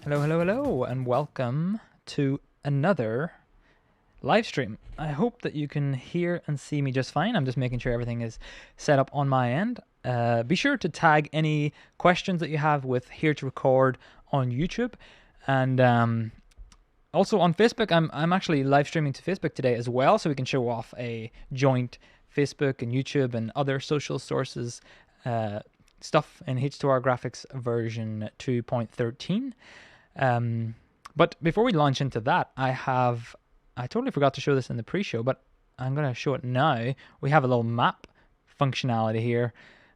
Hello, and welcome to another live stream. I hope that you can hear and see me just fine. I'm just making sure everything is set up on my end. Be sure to tag any questions that you have with Here to Record on YouTube, and also on Facebook. I'm actually live streaming to Facebook today as well, so we can show off a joint Facebook and YouTube and other social sources stuff in H2R Graphics version 2.13. But before we launch into that, I totally forgot to show this in the pre-show, but I'm going to show it now. We have a little map functionality here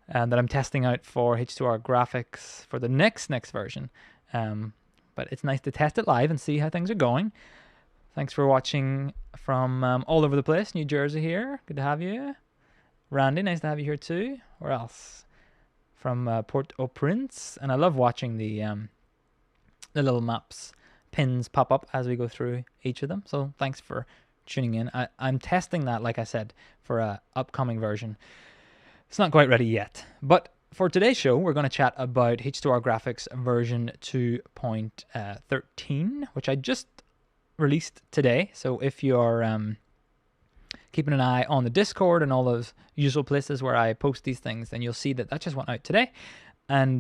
that I'm testing out for H2R Graphics for the next version. But it's nice to test it live and see how things are going. Thanks for watching from all over the place. New Jersey here. Good to have you. Randy, nice to have you here too. Where else? From Port-au-Prince. And I love watching the little maps pins pop up as we go through each of them. So thanks for tuning in. I'm testing that, like I said, for a upcoming version. It's not quite ready yet. But for today's show, we're going to chat about H2R Graphics version 2.13, which I just released today. So if you're keeping an eye on the Discord and all those usual places where I post these things, then you'll see that just went out today. And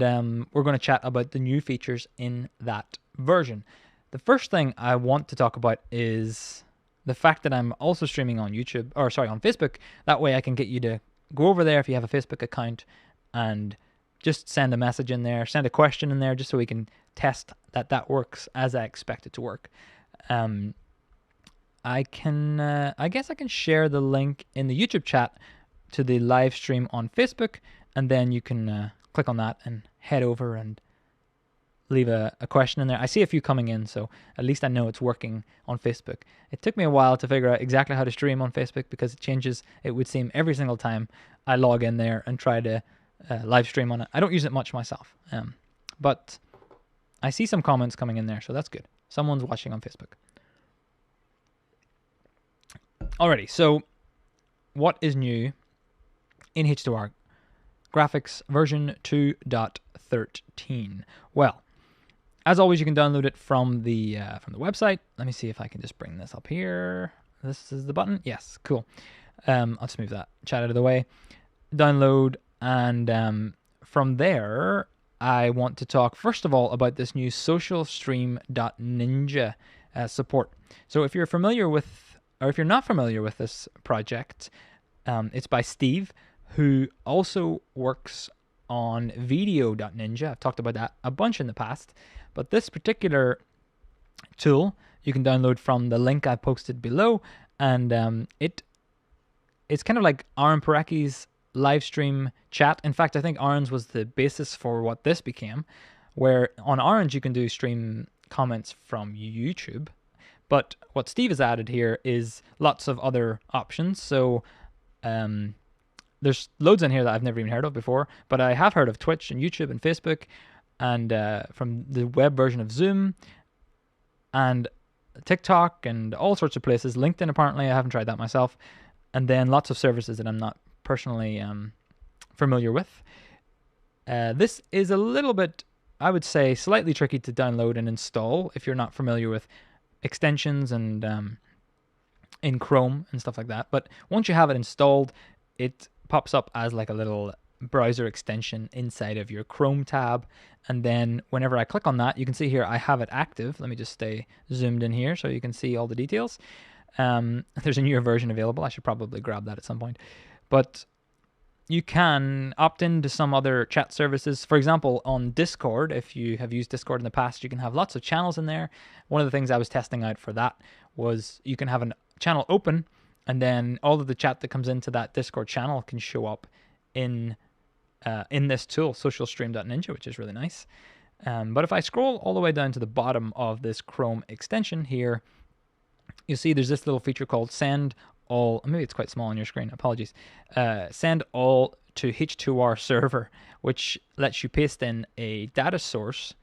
we're going to chat about the new features in that version. The first thing I want to talk about is the fact that I'm also streaming on on Facebook. That way I can get you to go over there if you have a Facebook account and just send a message in there, send a question in there, just so we can test that works as I expect it to work. I guess I can share the link in the YouTube chat to the live stream on Facebook, and then you can click on that and head over and leave a question in there. I see a few coming in, so at least I know it's working on Facebook. It took me a while to figure out exactly how to stream on Facebook because it changes, it would seem, every single time I log in there and try to live stream on it. I don't use it much myself, but I see some comments coming in there, so that's good. Someone's watching on Facebook. Alrighty, so what is new in H2R Graphics version 2.13? Well, as always, you can download it from the website. Let me see if I can just bring this up here. This is the button. Yes, cool. I'll just move that chat out of the way. Download, and from there, I want to talk first of all about this new SocialStream.ninja support. So if you're familiar with, or if you're not familiar with this project, it's by Steve, who also works on v2.13. I've talked about that a bunch in the past, but this particular tool you can download from the link I posted below, and it's kind of like Aaron Parecki's live stream chat. In fact, I think Aaron's was the basis for what this became, where on Orange you can do stream comments from YouTube, but what Steve has added here is lots of other options. So there's loads in here that I've never even heard of before, but I have heard of Twitch and YouTube and Facebook, and from the web version of Zoom and TikTok and all sorts of places. LinkedIn, apparently, I haven't tried that myself. And then lots of services that I'm not personally familiar with. This is a little bit, I would say, slightly tricky to download and install if you're not familiar with extensions and in Chrome and stuff like that. But once you have it installed, it pops up as like a little browser extension inside of your Chrome tab, and then whenever I click on that, you can see here I have it active. Let me just stay zoomed in here so you can see all the details. There's a newer version available. I should probably grab that at some point, but you can opt into some other chat services. For example, on Discord, if you have used Discord in the past, you can have lots of channels in there. One of the things I was testing out for that was you can have a channel open, and then all of the chat that comes into that Discord channel can show up in this tool, SocialStream.ninja, which is really nice. But if I scroll all the way down to the bottom of this Chrome extension here, you'll see there's this little feature called Send All. Maybe it's quite small on your screen. Apologies. Send All to H2R Server, which lets you paste in a data source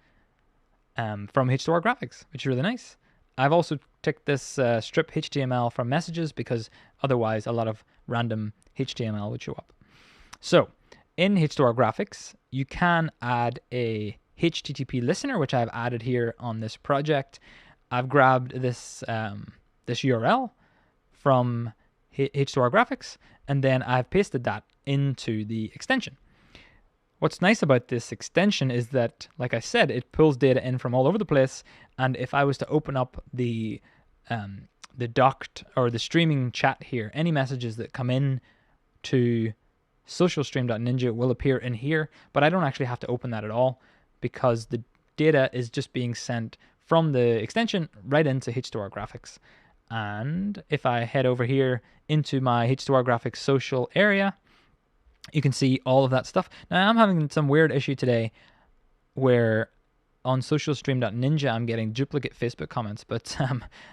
from H2R Graphics, which is really nice. I've also ticked this strip HTML from messages because otherwise a lot of random HTML would show up. So in H2R Graphics, you can add a HTTP listener, which I've added here on this project. I've grabbed this this URL from H2R Graphics, and then I've pasted that into the extension. What's nice about this extension is that, like I said, it pulls data in from all over the place, and if I was to open up the docked or the streaming chat here, any messages that come in to SocialStream.ninja will appear in here, but I don't actually have to open that at all because the data is just being sent from the extension right into H2R Graphics. And if I head over here into my H2R Graphics social area, you can see all of that stuff. Now I'm having some weird issue today where on SocialStream.ninja I'm getting duplicate Facebook comments, but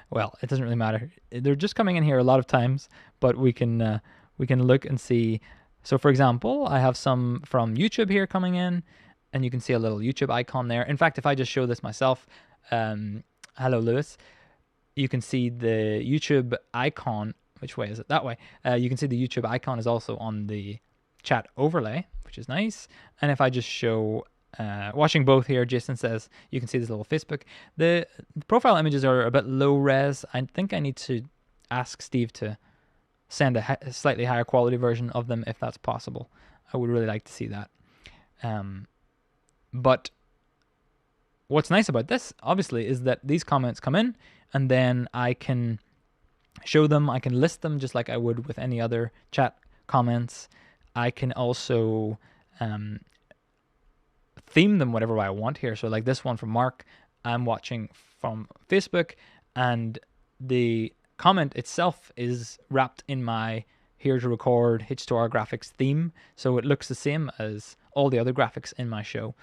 well, it doesn't really matter. They're just coming in here a lot of times, but we can look and see. So for example, I have some from YouTube here coming in, and you can see a little YouTube icon there. In fact, if I just show this myself, hello Lewis, you can see the YouTube icon. Which way is it? That way. You can see the YouTube icon is also on the chat overlay, which is nice. And if I just show watching both here, Jason says you can see this little Facebook. The profile images are a bit low res. I think I need to ask Steve to send a slightly higher quality version of them if that's possible. I would really like to see that. But what's nice about this, obviously, is that these comments come in, and then I can show them, I can list them just like I would with any other chat comments. I can also theme them whatever I want here. So like this one from Mark, I'm watching from Facebook, and the comment itself is wrapped in my here to record H2R Graphics theme. So it looks the same as all the other graphics in my show.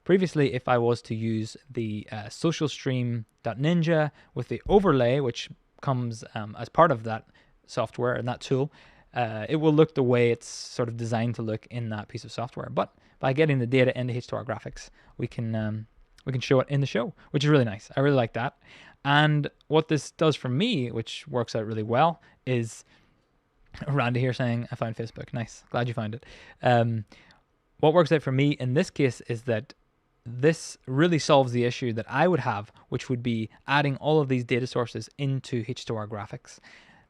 Previously, if I was to use the SocialStream.ninja with the overlay, which comes as part of that software and that tool, it will look the way it's sort of designed to look in that piece of software. But by getting the data into H2R Graphics, we can show it in the show, which is really nice. I really like that. And what this does for me, which works out really well, is Randy here saying, I found Facebook. Nice. Glad you found it. What works out for me in this case is that this really solves the issue that I would have, which would be adding all of these data sources into H2R Graphics.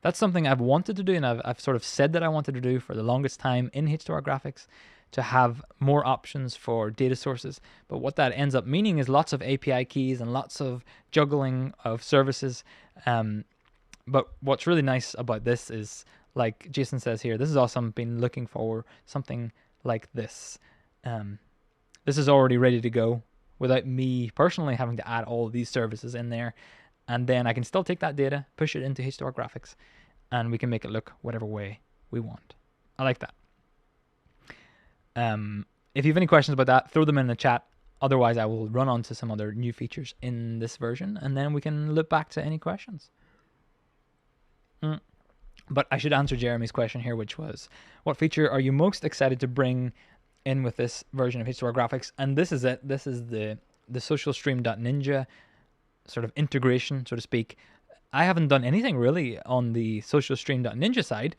That's something I've wanted to do, and I've sort of said that I wanted to do for the longest time in H2R Graphics, to have more options for data sources. But what that ends up meaning is lots of API keys and lots of juggling of services. But what's really nice about this is, like Jason says here, this is awesome. Been looking for something like this. This is already ready to go without me personally having to add all of these services in there. And then I can still take that data, push it into H2R Graphics, and we can make it look whatever way we want. I like that. If you have any questions about that, throw them in the chat. Otherwise, I will run on to some other new features in this version, and then we can look back to any questions. But I should answer Jeremy's question here, which was, what feature are you most excited to bring in with this version of H2R Graphics? And this is it. This is the SocialStream.ninja sort of integration, so to speak. I haven't done anything really on the SocialStream.ninja side.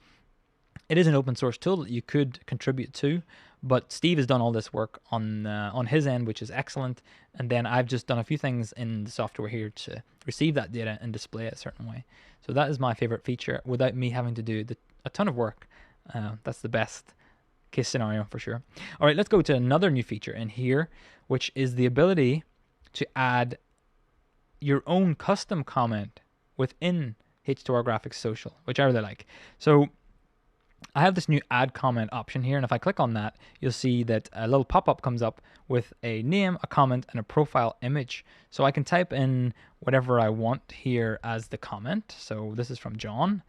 It is an open source tool that you could contribute to, but Steve has done all this work on his end, which is excellent. And then I've just done a few things in the software here to receive that data and display it a certain way. So that is my favorite feature without me having to do a ton of work. That's the best case scenario for sure. All right, let's go to another new feature in here, which is the ability to add your own custom comment within H2R Graphics Social, which I really like. So I have this new add comment option here, and if I click on that, you'll see that a little pop-up comes up with a name, a comment, and a profile image. So I can type in whatever I want here as the comment. So this is from John,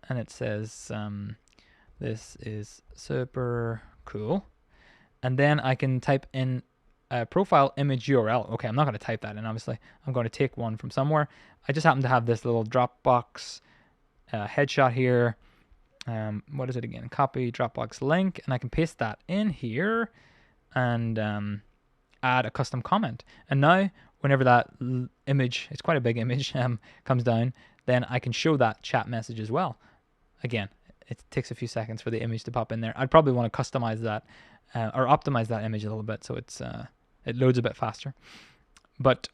and it says, this is super cool. And then I can type in a profile image URL. Okay, I'm not going to type that in, obviously. I'm going to take one from somewhere. I just happen to have this little Dropbox headshot here. What is it again? Copy Dropbox link, and I can paste that in here and add a custom comment. And now, whenever that image, it's quite a big image, comes down, then I can show that chat message as well. Again, it takes a few seconds for the image to pop in there. I'd probably want to customize that or optimize that image a little bit so it's It loads a bit faster. But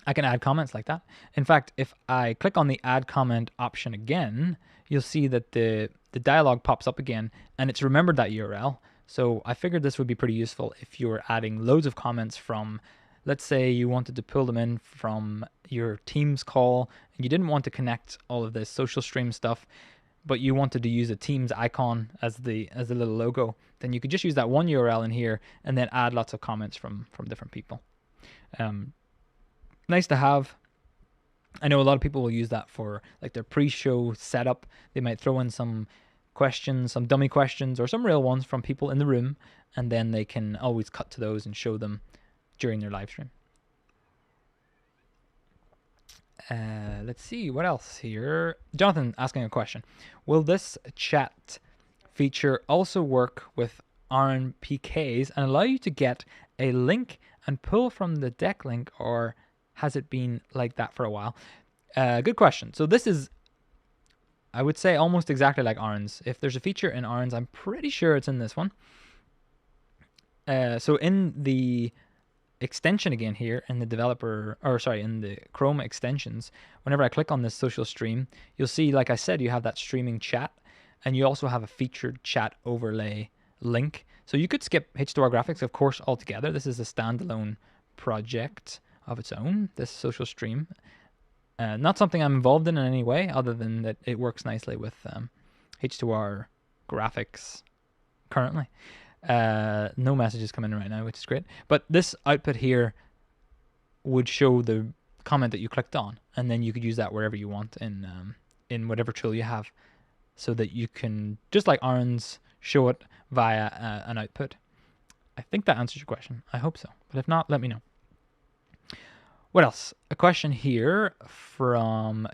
I can add comments like that. In fact, if I click on the add comment option again, you'll see that the dialog pops up again, and it's remembered that URL. So I figured this would be pretty useful if you were adding loads of comments from, let's say you wanted to pull them in from your Teams call, and you didn't want to connect all of this SocialStream stuff, but you wanted to use a Teams icon as the little logo, then you could just use that one URL in here and then add lots of comments from different people. Nice to have. I know a lot of people will use that for like their pre-show setup. They might throw in some questions, some dummy questions, or some real ones from people in the room, and then they can always cut to those and show them during their live stream. Let's see, what else here? Jonathan asking a question. Will this chat feature also work with RNPKs and allow you to get a link and pull from the deck link, or has it been like that for a while? Good question. So this is, I would say, almost exactly like ARNS. If there's a feature in ARNS, I'm pretty sure it's in this one. So in the extension again here, in the developer, or sorry, in the Chrome extensions, whenever I click on this SocialStream, you'll see, like I said, you have that streaming chat, and you also have a featured chat overlay link. So you could skip H2R Graphics, of course, altogether. This is a standalone project of its own, this SocialStream. Not something I'm involved in any way, other than that it works nicely with H2R Graphics currently. No messages come in right now, which is great. But this output here would show the comment that you clicked on, and then you could use that wherever you want in whatever tool you have, so that you can, just like ARNS, show it via an output. I think that answers your question. I hope so. But if not, let me know. What else? A question here from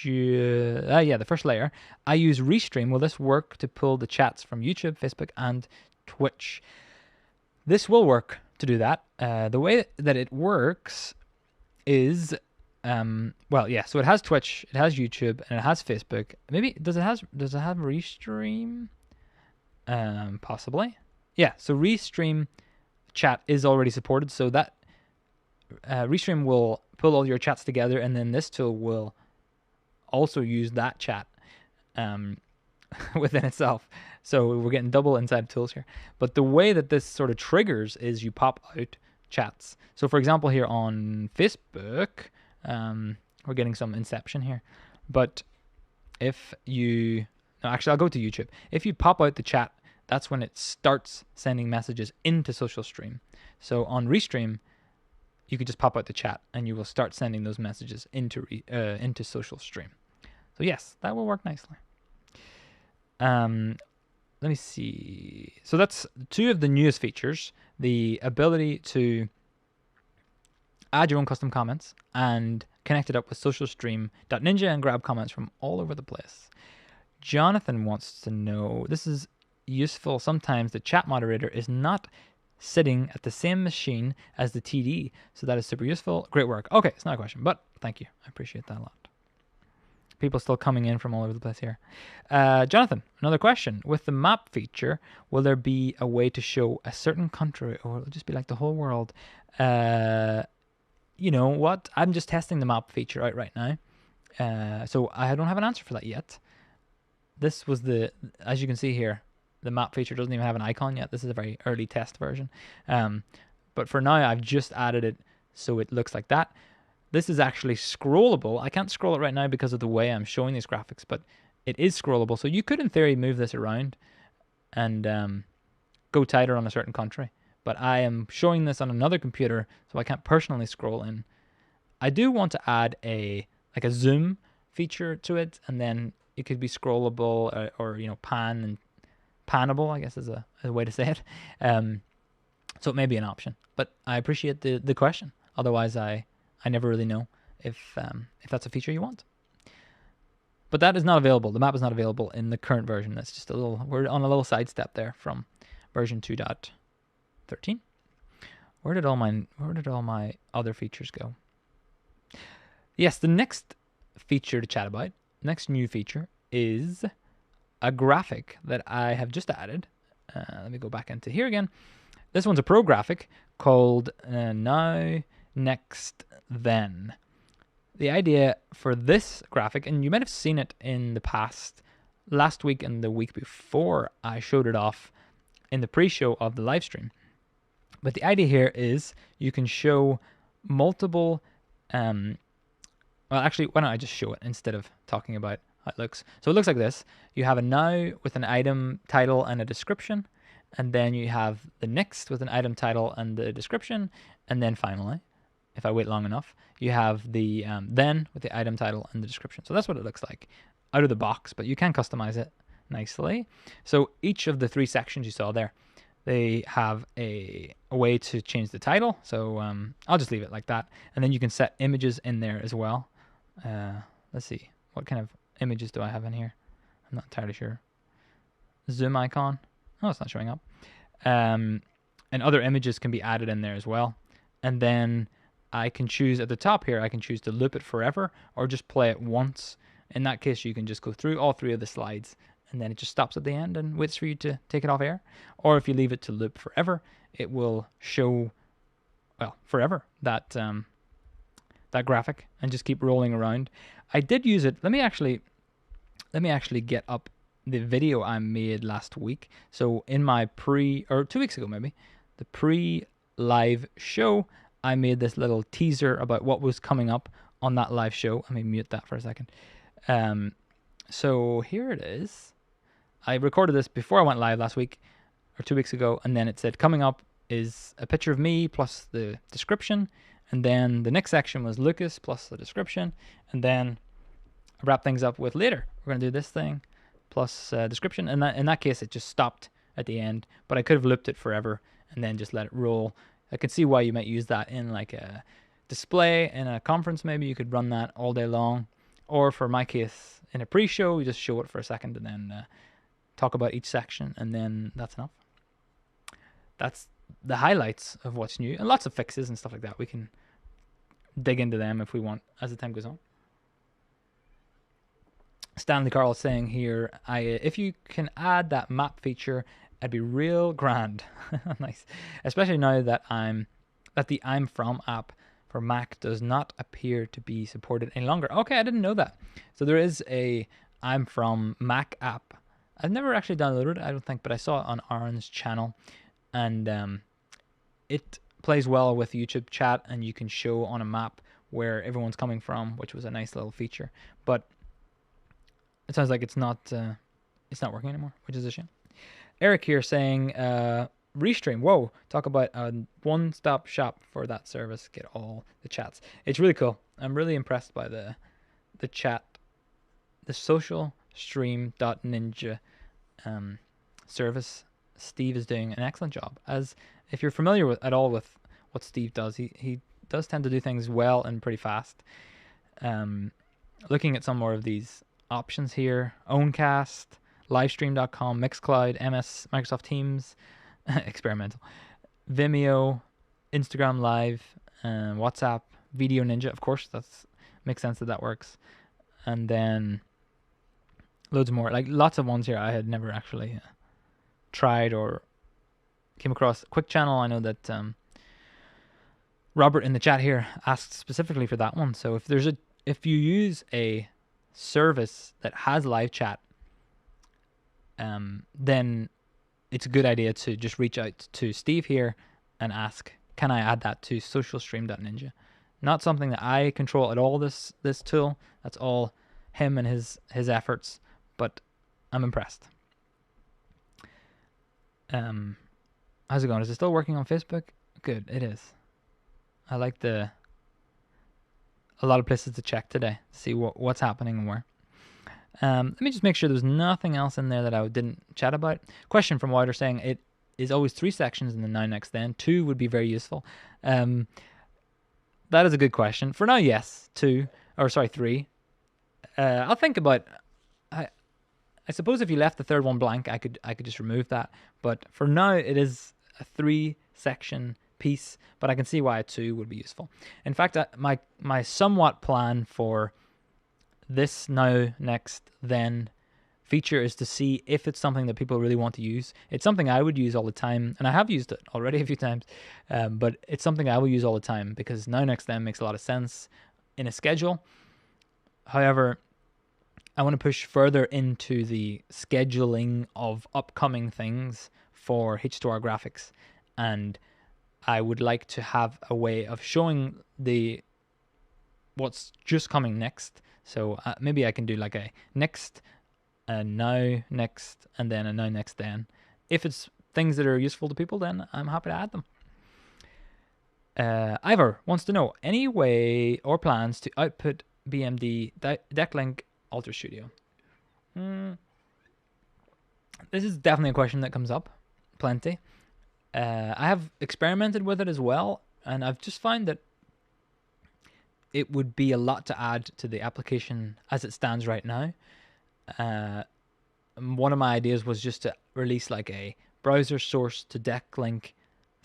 the first layer. I use Restream. Will this work to pull the chats from YouTube, Facebook, and Twitch? This will work to do that. The way that it works is, well, yeah. So it has Twitch, it has YouTube, and it has Facebook. Maybe does it have Restream? Possibly. Yeah. So Restream chat is already supported. So that Restream will pull all your chats together, and then this tool will also use that chat within itself. So we're getting double inside tools here. But the way that this sort of triggers is you pop out chats. So for example, here on Facebook, we're getting some inception here. But if you, no, actually I'll go to YouTube. If you pop out the chat, that's when it starts sending messages into SocialStream. So on Restream, you could just pop out the chat and you will start sending those messages into SocialStream. So yes, that will work nicely. Let me see. So that's two of the newest features: the ability to add your own custom comments and connect it up with SocialStream.ninja and grab comments from all over the place. Jonathan wants to know, this is useful. Sometimes the chat moderator is not sitting at the same machine as the TD, so that is super useful. Great work. Okay, it's not a question, but thank you. I appreciate that a lot. People still coming in from all over the place here. Jonathan, another question. With the map feature, will there be a way to show a certain country, or will it just be like the whole world? You know what? I'm just testing the map feature out right now. So I don't have an answer for that yet. This was as you can see here, the map feature doesn't even have an icon yet. This is a very early test version. But for now, I've just added it so it looks like that. This is actually scrollable. I can't scroll it right now because of the way I'm showing these graphics, but it is scrollable. So you could, in theory, move this around and go tighter on a certain country. But I am showing this on another computer, so I can't personally scroll in. I do want to add a zoom feature to it, and then it could be scrollable or you know, pan and panable, I guess is a way to say it. So it may be an option, but I appreciate the question. Otherwise, I never really know if that's a feature you want. But that is not available. The map is not available in the current version. That's just we're on a little sidestep there from version 2.13. Where did all my other features go? Yes, the next feature to chat about, next new feature, is a graphic that I have just added. Let me go back into here again. This one's a pro graphic called Now, Next, Then. The idea for this graphic, and you might have seen it in the past, last week and the week before, I showed it off in the pre-show of the live stream. But the idea here is you can show multiple, well, actually, why don't I just show it instead of talking about how it looks. So it looks like this. You have a now with an item title and a description, and then you have the next with an item title and the description, and then finally, if I wait long enough, you have the then with the item title and the description. So that's what it looks like out of the box, but you can customize it nicely. So each of the 3 sections you saw there, they have a way to change the title. So I'll just leave it like that. And then you can set images in there as well. Let's see, what kind of images do I have in here? I'm not entirely sure. Zoom icon. Oh, it's not showing up. And other images can be added in there as well. And then I can choose at the top here, I can choose to loop it forever or just play it once. In that case, you can just go through all 3 of the slides and then it just stops at the end and waits for you to take it off air. Or if you leave it to loop forever, it will show, well, forever that that graphic and just keep rolling around. I did use it. Let me actually get up the video I made last week. So in my 2 weeks ago maybe, the pre-live show, I made this little teaser about what was coming up on that live show. Let me mute that for a second. So here it is. I recorded this before I went live last week or 2 weeks ago, and then it said coming up is a picture of me plus the description, and then the next section was Lucas plus the description, and then I wrap things up with later we're going to do this thing plus description, and in that case it just stopped at the end, but I could have looped it forever and then just let it roll. I could see why you might use that in like a display in a conference. Maybe you could run that all day long, or for my case in a pre-show you just show it for a second and then talk about each section, and then that's enough. That's the highlights of what's new, and lots of fixes and stuff like that. We can dig into them if we want as the time goes on. Stanley Carl is saying here, if you can add that map feature, it'd be real grand. Nice. Especially now that the I'm From app for Mac does not appear to be supported any longer. Okay, I didn't know that. So there is a I'm From Mac app. I've never actually downloaded it, I don't think, but I saw it on Aaron's channel, and it plays well with YouTube chat, and you can show on a map where everyone's coming from, which was a nice little feature. But it sounds like it's not working anymore, which is a shame. Eric here saying, Restream, whoa, talk about a one-stop shop for that service, get all the chats. It's really cool. I'm really impressed by the chat, the SocialStream.ninja service. Steve is doing an excellent job. As if you're familiar at all with what Steve does, he does tend to do things well and pretty fast. Looking at some more of these options here, Owncast, livestream.com, Mixcloud, Microsoft Teams, experimental, Vimeo, Instagram Live, WhatsApp, v2.13, of course, makes sense that works, and then loads more, like lots of ones here I had never actually tried or came across. Quick Channel, I know that Robert in the chat here asked specifically for that one. So if you use a service that has live chat, then it's a good idea to just reach out to Steve here and ask, can I add that to SocialStream.ninja? Not something that I control at all, this tool. That's all him and his efforts, but I'm impressed. How's it going? Is it still working on Facebook? Good, it is. I like a lot of places to check today to see what's happening and where. Let me just make sure there's nothing else in there that I didn't chat about. Question from Wilder saying it is always 3 sections in the Now Next Then. 2 would be very useful. That is a good question. For now, yes, 3. I'll think about. I suppose if you left the third one blank, I could just remove that. But for now, it is a 3-section piece. But I can see why a 2 would be useful. In fact, my somewhat plan for this Now Next Then feature is to see if it's something that people really want to use. It's something I would use all the time, and I have used it already a few times, but it's something I will use all the time because now next then makes a lot of sense in a schedule. However, I want to push further into the scheduling of upcoming things for H2R Graphics, and I would like to have a way of showing what's just coming next. So maybe I can do like a next, a now next, and then a now next then. If it's things that are useful to people, then I'm happy to add them. Ivor wants to know any way or plans to output BMD Decklink Alter Studio. This is definitely a question that comes up plenty. I have experimented with it as well, and I've just found that it would be a lot to add to the application as it stands right now. One of my ideas was just to release like a browser source to Decklink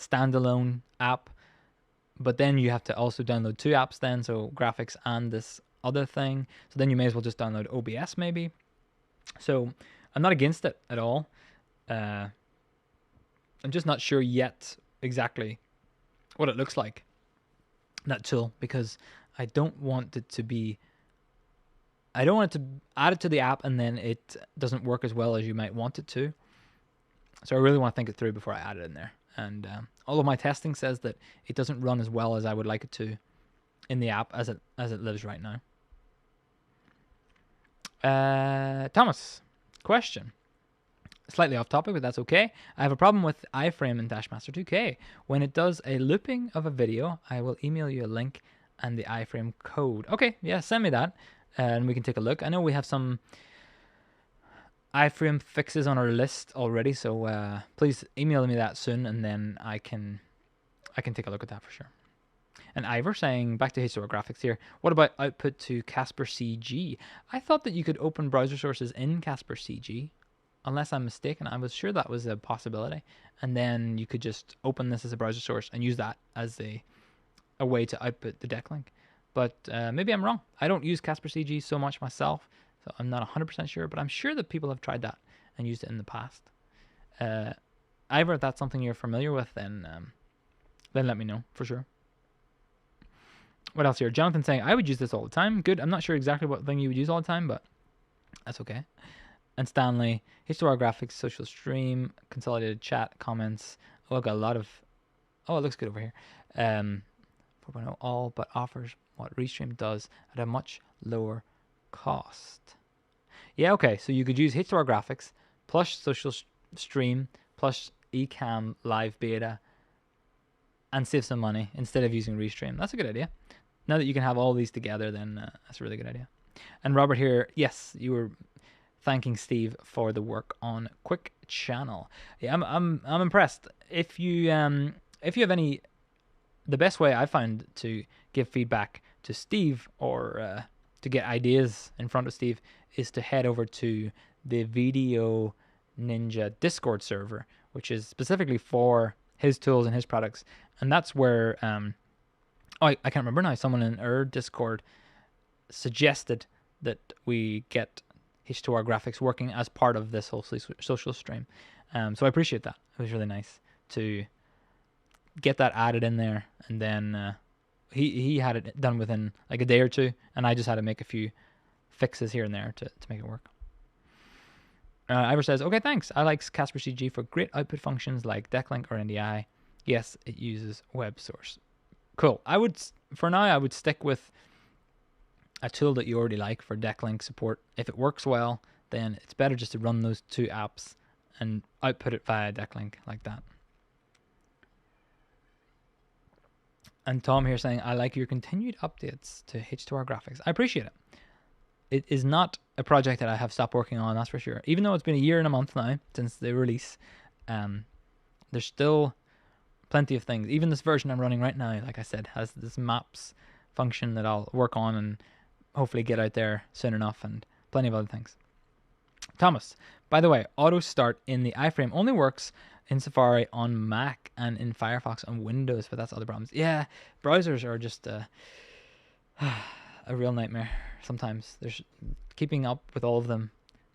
standalone app, but then you have to also download two apps then, so graphics and this other thing. So then you may as well just download OBS maybe. So I'm not against it at all. I'm just not sure yet exactly what it looks like, that tool, because I don't want it to add it to the app and then it doesn't work as well as you might want it to. So I really want to think it through before I add it in there. And all of my testing says that it doesn't run as well as I would like it to in the app as it lives right now. Thomas, question. Slightly off topic, but that's okay. I have a problem with iframe in Dashmaster 2K. When it does a looping of a video, I will email you a link and the iframe code. Okay, yeah, send me that and we can take a look. I know we have some iframe fixes on our list already, so please email me that soon, and then I can take a look at that for sure. And Ivor saying, back to H2R Graphics here, what about output to Casper CG? I thought that you could open browser sources in Casper CG, unless I'm mistaken. I was sure that was a possibility, and then you could just open this as a browser source and use that as a way to output the Decklink. But maybe I'm wrong. I don't use Casper CG so much myself, so I'm not 100% sure, but I'm sure that people have tried that and used it in the past. Ivor, if that's something you're familiar with, then let me know for sure. What else here? Jonathan saying, I would use this all the time. Good. I'm not sure exactly what thing you would use all the time, but that's okay. And Stanley, H2R Graphics, SocialStream, consolidated chat, comments. Oh, I've got a lot of... Oh, it looks good over here. 4.0 all, but offers what Restream does at a much lower cost. Yeah, okay. So you could use H2R Graphics plus SocialStream plus Ecamm Live Beta and save some money instead of using Restream. That's a good idea. Now that you can have all these together, then that's a really good idea. And Robert here, yes, you were thanking Steve for the work on Quick Channel. Yeah, I'm impressed. If you have any, the best way I found to give feedback to Steve or to get ideas in front of Steve is to head over to the v2.13 Discord server, which is specifically for his tools and his products. And that's where I can't remember now, someone in our Discord suggested that we get H2R Graphics working as part of this whole SocialStream. So I appreciate that. It was really nice to get that added in there, and then he had it done within like a day or two, and I just had to make a few fixes here and there to make it work. Ivor says, okay, thanks. I like Casper CG for great output functions like Decklink or NDI. Yes, it uses web source. Cool. For now, I would stick with a tool that you already like for Decklink support. If it works well, then it's better just to run those two apps and output it via Decklink like that. And Tom here saying, I like your continued updates to H2R Graphics. I appreciate it. It is not a project that I have stopped working on, that's for sure. Even though it's been a year and a month now since the release, there's still plenty of things. Even this version I'm running right now, like I said, has this maps function that I'll work on and hopefully get out there soon enough, and plenty of other things. Thomas, by the way, auto start in the iframe only works in Safari on Mac and in Firefox on Windows, but that's other problems. Yeah, browsers are just a real nightmare sometimes. There's keeping up with all of them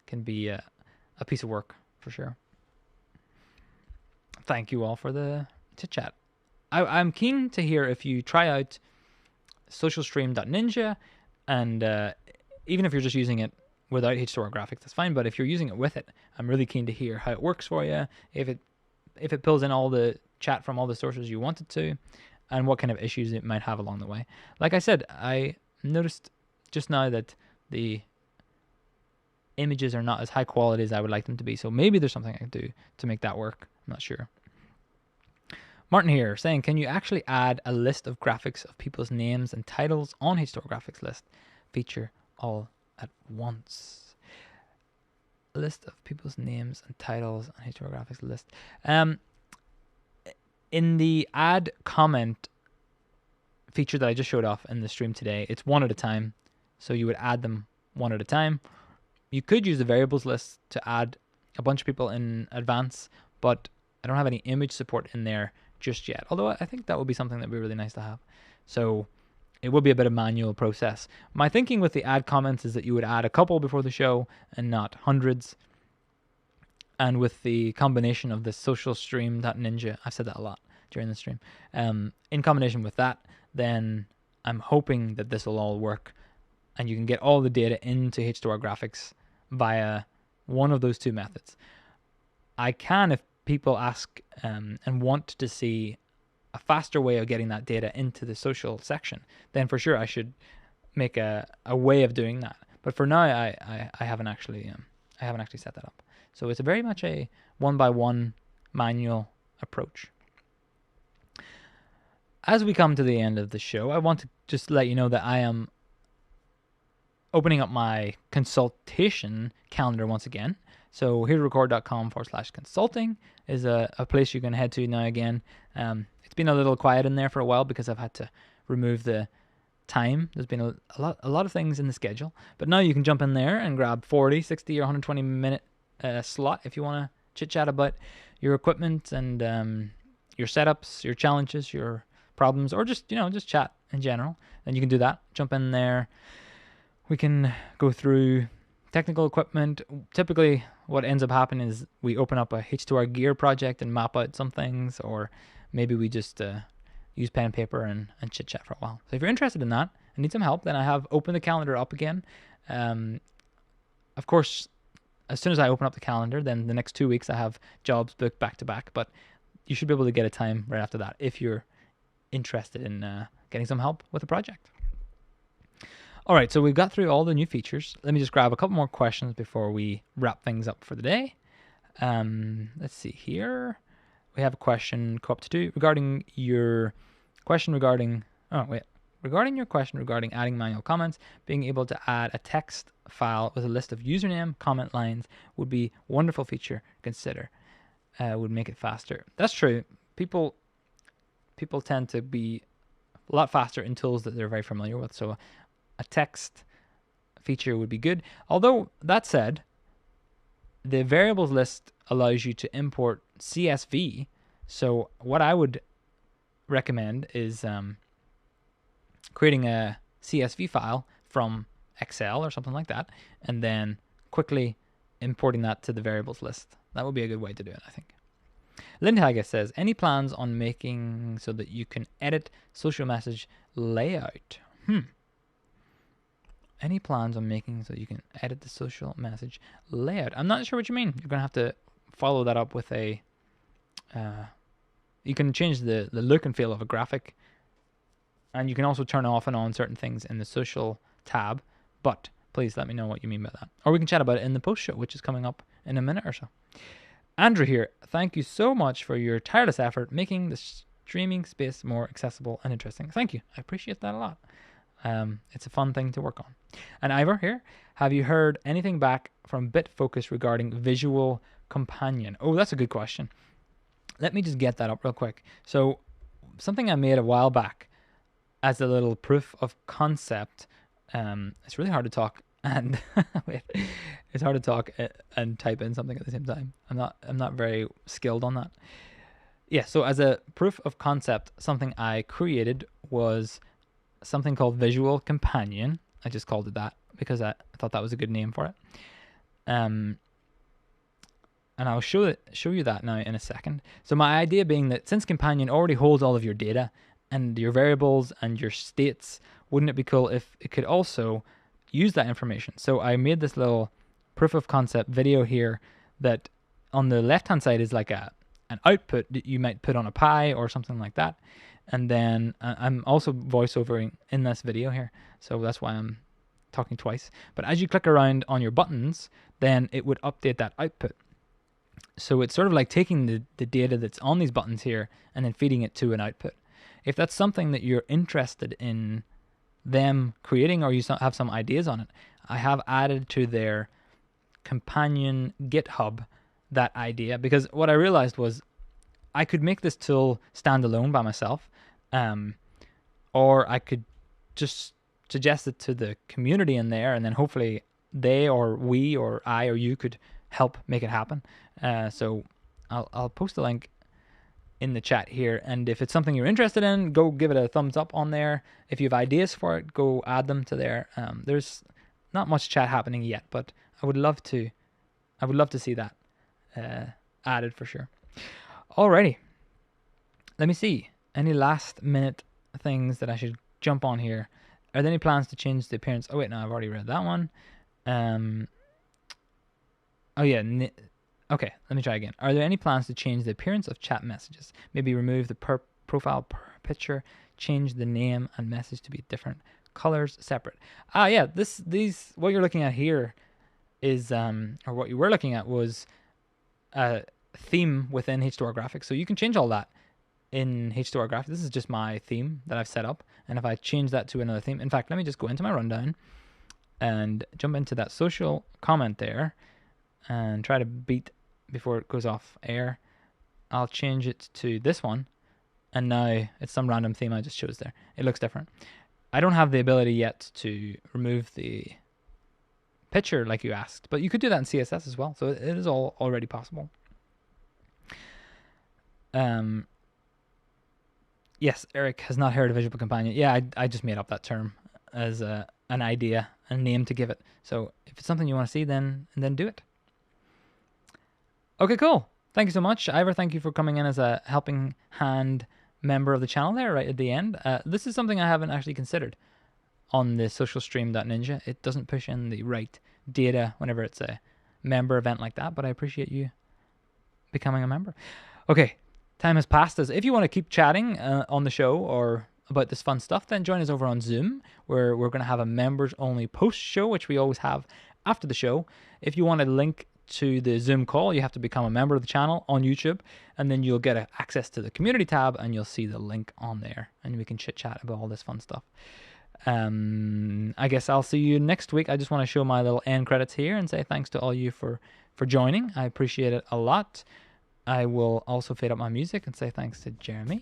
can be a piece of work for sure. Thank you all for the chit chat. I'm keen to hear if you try out SocialStream.ninja, and even if you're just using it without H2R Graphics, that's fine. But if you're using it with it, I'm really keen to hear how it works for you. If it pulls in all the chat from all the sources you want it to, and what kind of issues it might have along the way. Like I said, I noticed just now that the images are not as high quality as I would like them to be. So maybe there's something I can do to make that work. I'm not sure. Martin here saying, can you actually add a list of graphics of people's names and titles on H2R Graphics list feature all at once? A list of people's names and titles on H2R Graphics list. In the add comment feature that I just showed off in the stream today, it's one at a time. So you would add them one at a time. You could use the variables list to add a bunch of people in advance, but I don't have any image support in there just yet. Although I think that would be something that would be really nice to have. So it would be a bit of manual process. My thinking with the add comments is that you would add a couple before the show and not hundreds. And with the combination of the SocialStream.ninja, I've said that a lot during the stream, in combination with that, then I'm hoping that this will all work and you can get all the data into H2R Graphics via one of those two methods. I can, if people ask and want to see a faster way of getting that data into the social section, then for sure I should make a way of doing that. But for now, I haven't actually set that up. So it's very much a one-by-one manual approach. As we come to the end of the show, I want to just let you know that I am opening up my consultation calendar once again. So hererecord.com/consulting is a place you can head to now again. It's been a little quiet in there for a while because I've had to remove the time. There's been a lot of things in the schedule. But now you can jump in there and grab 40, 60, or 120 minute slot if you want to chit-chat about your equipment and your setups, your challenges, your problems, or just chat in general. Then you can do that. Jump in there. We can go through technical equipment. Typically, what ends up happening is we open up a H2R gear project and map out some things, or maybe we just use pen and paper and chit-chat for a while. So if you're interested in that and need some help, then I have opened the calendar up again. Of course, as soon as I open up the calendar, then the next 2 weeks I have jobs booked back to back, but you should be able to get a time right after that if you're interested in getting some help with the project. All right, so we've got through all the new features. Let me just grab a couple more questions before we wrap things up for the day. Let's see here. We have a question co up to do regarding your question regarding adding manual comments. Being able to add a text file with a list of username comment lines would be a wonderful feature to consider. Would make it faster. That's true. People tend to be a lot faster in tools that they're very familiar with. So a text feature would be good. Although that said, the variables list allows you to import CSV. So what I would recommend is creating a CSV file from Excel or something like that, and then quickly importing that to the variables list. That would be a good way to do it, I think. Lindhager says, any plans on making so that you can edit social message layout? Any plans on making so you can edit the social message layout? I'm not sure what you mean. You're going to have to follow that up with a... you can change the look and feel of a graphic. And you can also turn off and on certain things in the social tab. But please let me know what you mean by that. Or we can chat about it in the post show, which is coming up in a minute or so. Andrew here, thank you so much for your tireless effort making the streaming space more accessible and interesting. Thank you. I appreciate that a lot. It's a fun thing to work on. And Ivor here, have you heard anything back from BitFocus regarding Visual Companion? Oh, that's a good question. Let me just get that up real quick. So something I made a while back as a little proof of concept. It's really hard to talk and wait, it's hard to talk and type in something at the same time. I'm not very skilled on that. Yeah, so as a proof of concept, something I created was something called Visual Companion. I just called it that because I thought that was a good name for it. And I'll show you that now in a second. So my idea being that since Companion already holds all of your data and your variables and your states, wouldn't it be cool if it could also use that information? So I made this little proof of concept video here that on the left hand side is like an output that you might put on a Pi or something like that. And then I'm also voiceovering in this video here, so that's why I'm talking twice. But as you click around on your buttons, then it would update that output. So it's sort of like taking the data that's on these buttons here and then feeding it to an output. If that's something that you're interested in them creating, or you have some ideas on it, I have added to their Companion GitHub that idea, because what I realized was I could make this tool stand alone by myself, or I could just suggest it to the community in there, and then hopefully they or we or I or you could help make it happen. So I'll post a link in the chat here, and if it's something you're interested in, go give it a thumbs up on there. If you have ideas for it, go add them to there. There's not much chat happening yet, but I would love to see that added for sure. Alrighty, let me see. Any last minute things that I should jump on here? Are there any plans to change the appearance? Oh wait, no, I've already read that one. Oh yeah, okay, let me try again. Are there any plans to change the appearance of chat messages? Maybe remove the profile picture, change the name and message to be different colors, separate. Yeah, these what you're looking at here is or what you were looking at was a theme within H2R Graphics. So you can change all that in H2R Graphics. This is just my theme that I've set up, and if I change that to another theme, in fact, let me just go into my rundown and jump into that social comment there and try to beat before it goes off air. I'll change it to this one, and now it's some random theme I just chose there. It looks different. I don't have the ability yet to remove the picture like you asked, but you could do that in CSS as well, so it is all already possible. Yes, Eric has not heard of Visual Companion. Yeah, I just made up that term as an idea, a name to give it. So if it's something you want to see, then do it. Okay, cool. Thank you so much. Ivor, thank you for coming in as a helping hand member of the channel there right at the end. This is something I haven't actually considered on the SocialStream.ninja. It doesn't push in the right data whenever it's a member event like that, but I appreciate you becoming a member. Okay, time has passed us. If you want to keep chatting on the show or about this fun stuff, then join us over on Zoom, where we're going to have a members only post show, which we always have after the show. If you want a link to the Zoom call, you have to become a member of the channel on YouTube, and then you'll get access to the community tab, and you'll see the link on there, and we can chit chat about all this fun stuff. I guess I'll see you next week. I just want to show my little end credits here and say thanks to all you for joining. I appreciate it a lot. I will also fade up my music and say thanks to Jeremy,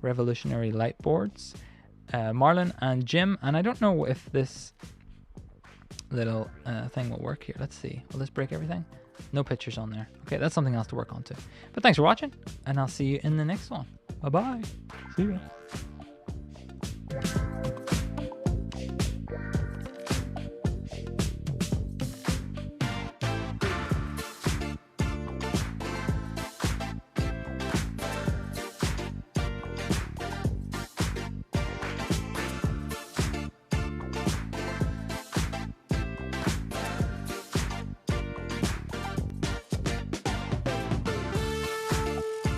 Revolutionary Lightboards, Marlon, and Jim. And I don't know if this little thing will work here. Let's see. Will this break everything? No pictures on there. Okay, that's something else to work on too. But thanks for watching, and I'll see you in the next one. Bye-bye. See ya.